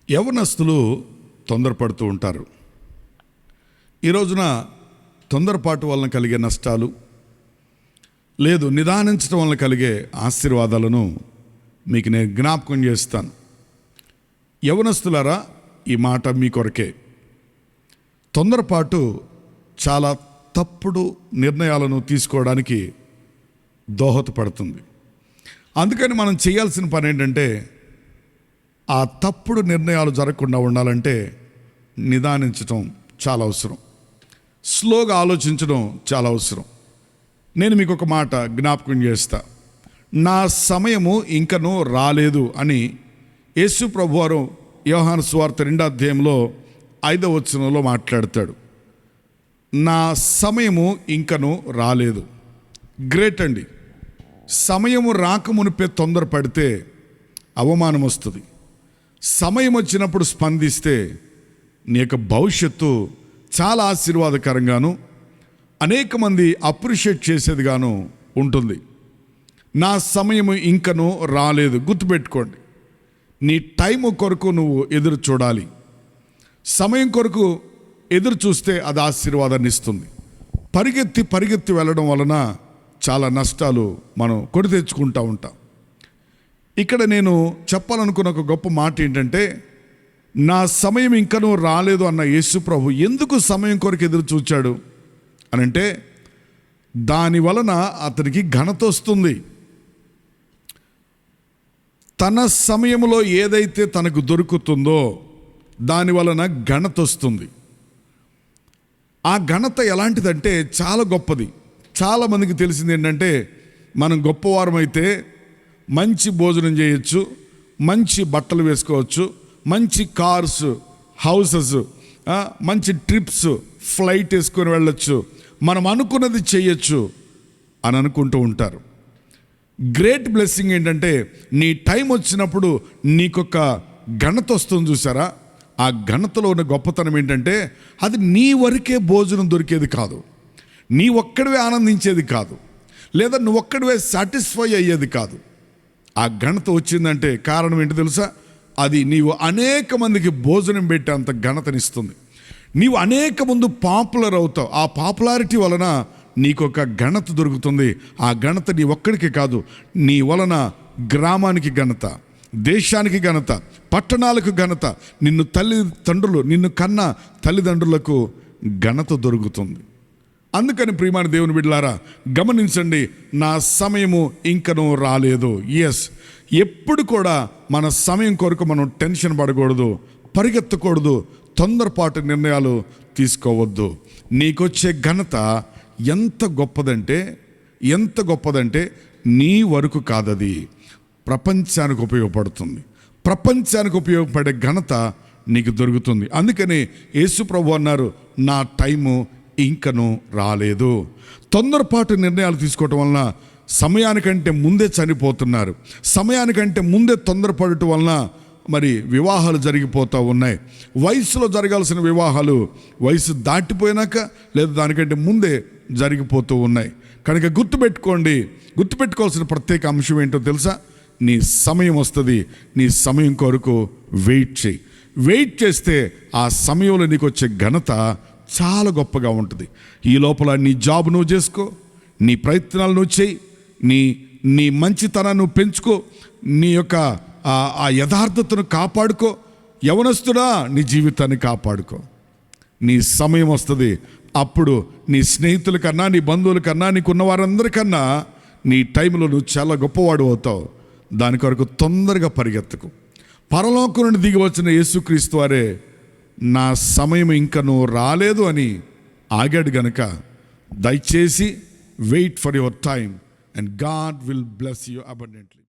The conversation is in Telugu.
యవనస్తులు తొందరపడుతూ ఉంటారు. ఈ రోజున తొందరపాటు వలన కలిగే నష్టాలు, లేదు నిదానించడం వలన కలిగే ఆశీర్వాదాలను మీకు నేను జ్ఞాపకం చేస్తాను. యవనస్తులారా, ఈ మాట మీ కొరకే. తొందరపాటు చాలా తప్పుడు నిర్ణయాలను తీసుకోవడానికి దోహదపడుతుంది. అందుకని మనం చేయాల్సిన పని ఏంటంటే, ఆ తప్పుడు నిర్ణయాలు జరగకుండా ఉండాలంటే నిదానించడం చాలా అవసరం, స్లోగా ఆలోచించడం చాలా అవసరం. నేను మీకు ఒక మాట జ్ఞాపకం చేస్తా. నా సమయము ఇంకనూ రాలేదు అని యేసు ప్రభువారు యోహాను సువార్త 2వ అధ్యాయంలో 5వ వచనంలో మాట్లాడతాడు. నా సమయము ఇంకనూ రాలేదు. గ్రేట్ అండి. సమయము రాకమునిపే తొందరపడితే అవమానం వస్తుంది. సమయం వచ్చినప్పుడు స్పందిస్తే నీ యొక్క భవిష్యత్తు చాలా ఆశీర్వాదకరంగాను, అనేక మంది అప్రిషియేట్ చేసేదిగాను ఉంటుంది. నా సమయము ఇంకనూ రాలేదు. గుర్తుపెట్టుకోండి, నీ టైము కొరకు నువ్వు ఎదురు చూడాలి. సమయం కొరకు ఎదురు చూస్తే అది ఆశీర్వాదాన్ని ఇస్తుంది. పరిగెత్తి వెళ్ళడం వలన చాలా నష్టాలు మనం కొని తెచ్చుకుంటూ ఉంటాం. ఇక్కడ నేను చెప్పాలనుకున్న ఒక గొప్ప మాట ఏంటంటే, నా సమయం ఇంకనూ రాలేదు అన్న యేసు ప్రభు ఎందుకు సమయం కొరకు ఎదురు చూచాడు అనంటే, దాని వలన అతనికి ఘనత వస్తుంది. తన సమయంలో ఏదైతే తనకు దొరుకుతుందో దాని వలన ఘనత వస్తుంది. ఆ ఘనత ఎలాంటిదంటే చాలా గొప్పది. చాలామందికి తెలిసింది ఏంటంటే, మనం గొప్పవారమైతే మంచి భోజనం చేయొచ్చు, మంచి బట్టలు వేసుకోవచ్చు, మంచి కార్స్, హౌసెస్, మంచి ట్రిప్స్, ఫ్లైట్ వేసుకొని వెళ్ళొచ్చు, మనం అనుకున్నది చేయొచ్చు అని అనుకుంటూ ఉంటారు. గ్రేట్ బ్లెస్సింగ్ ఏంటంటే, నీ టైం వచ్చినప్పుడు నీకొక ఘనత వస్తుంది చూసారా. ఆ ఘనతలో ఉన్న గొప్పతనం ఏంటంటే, అది నీ వరకే భోజనం దొరికేది కాదు, నీ ఒక్కడివే ఆనందించేది కాదు, లేదా నువ్వు ఒక్కడివే సాటిస్ఫై అయ్యేది కాదు. ఆ ఘనత వచ్చిందంటే కారణం ఏంటి తెలుసా? అది నీవు అనేక మందికి భోజనం పెట్టేంత ఘనతనిస్తుంది. నీవు అనేక మంది పాపులర్ అవుతావు. ఆ పాపులారిటీ వలన నీకు ఒక ఘనత దొరుకుతుంది. ఆ ఘనత నీ ఒక్కడికి కాదు, నీ వలన గ్రామానికి ఘనత, దేశానికి ఘనత, పట్టణాలకు ఘనత, నిన్ను కన్న తల్లిదండ్రులకు ఘనత దొరుకుతుంది. అందుకని ప్రియమైన దేవుని బిడ్డలారా, గమనించండి, నా సమయము ఇంకనూ రాలేదు. ఎస్, ఎప్పుడు కూడా మన సమయం కొరకు మనం టెన్షన్ పడకూడదు, పరిగెత్తకూడదు, తొందరపాటు నిర్ణయాలు తీసుకోవద్దు. నీకొచ్చే ఘనత ఎంత గొప్పదంటే నీ వరకు కాదది, ప్రపంచానికి ఉపయోగపడుతుంది. ప్రపంచానికి ఉపయోగపడే ఘనత నీకు దొరుకుతుంది. అందుకని యేసు ప్రభు అన్నారు, నా టైము ఇంకనూ రాలేదు. తొందరపాటు నిర్ణయాలు తీసుకోవటం వలన సమయానికంటే ముందే చనిపోతున్నారు. సమయానికంటే ముందే తొందరపడటం వలన మరి వివాహాలు జరిగిపోతూ ఉన్నాయి. వయసులో జరగాల్సిన వివాహాలు వయసు దాటిపోయినాక లేదా దానికంటే ముందే జరిగిపోతూ ఉన్నాయి. కనుక గుర్తుపెట్టుకోవాల్సిన ప్రత్యేక అంశం ఏంటో తెలుసా? నీ సమయం వస్తుంది. నీ సమయం కొరకు వెయిట్ చేస్తే ఆ సమయంలో నీకు వచ్చే ఘనత చాలా గొప్పగా ఉంటుంది. ఈ లోపల నీ జాబ్ నువ్వు చేసుకో, నీ ప్రయత్నాలు నువ్వు చేయి, నీ మంచితనాన్ని నువ్వు పెంచుకో, నీ యొక్క ఆ యథార్థతను కాపాడుకో. యవనస్తుడా, నీ జీవితాన్ని కాపాడుకో. నీ సమయం వస్తుంది. అప్పుడు నీ స్నేహితుల కన్నా, నీ బంధువుల కన్నా, నీకున్న వారందరికన్నా నీ టైంలో నువ్వు చాలా గొప్పవాడు అవుతావు. దాని కొరకు తొందరగా పరిగెత్తకు. పరలోకం నుండి దిగి వచ్చిన యేసుక్రీస్తు వారే నా సమయం ఇంకనూ రాలేదు అని ఆగాడు గనుక, దయచేసి wait for your time and God will bless you abundantly.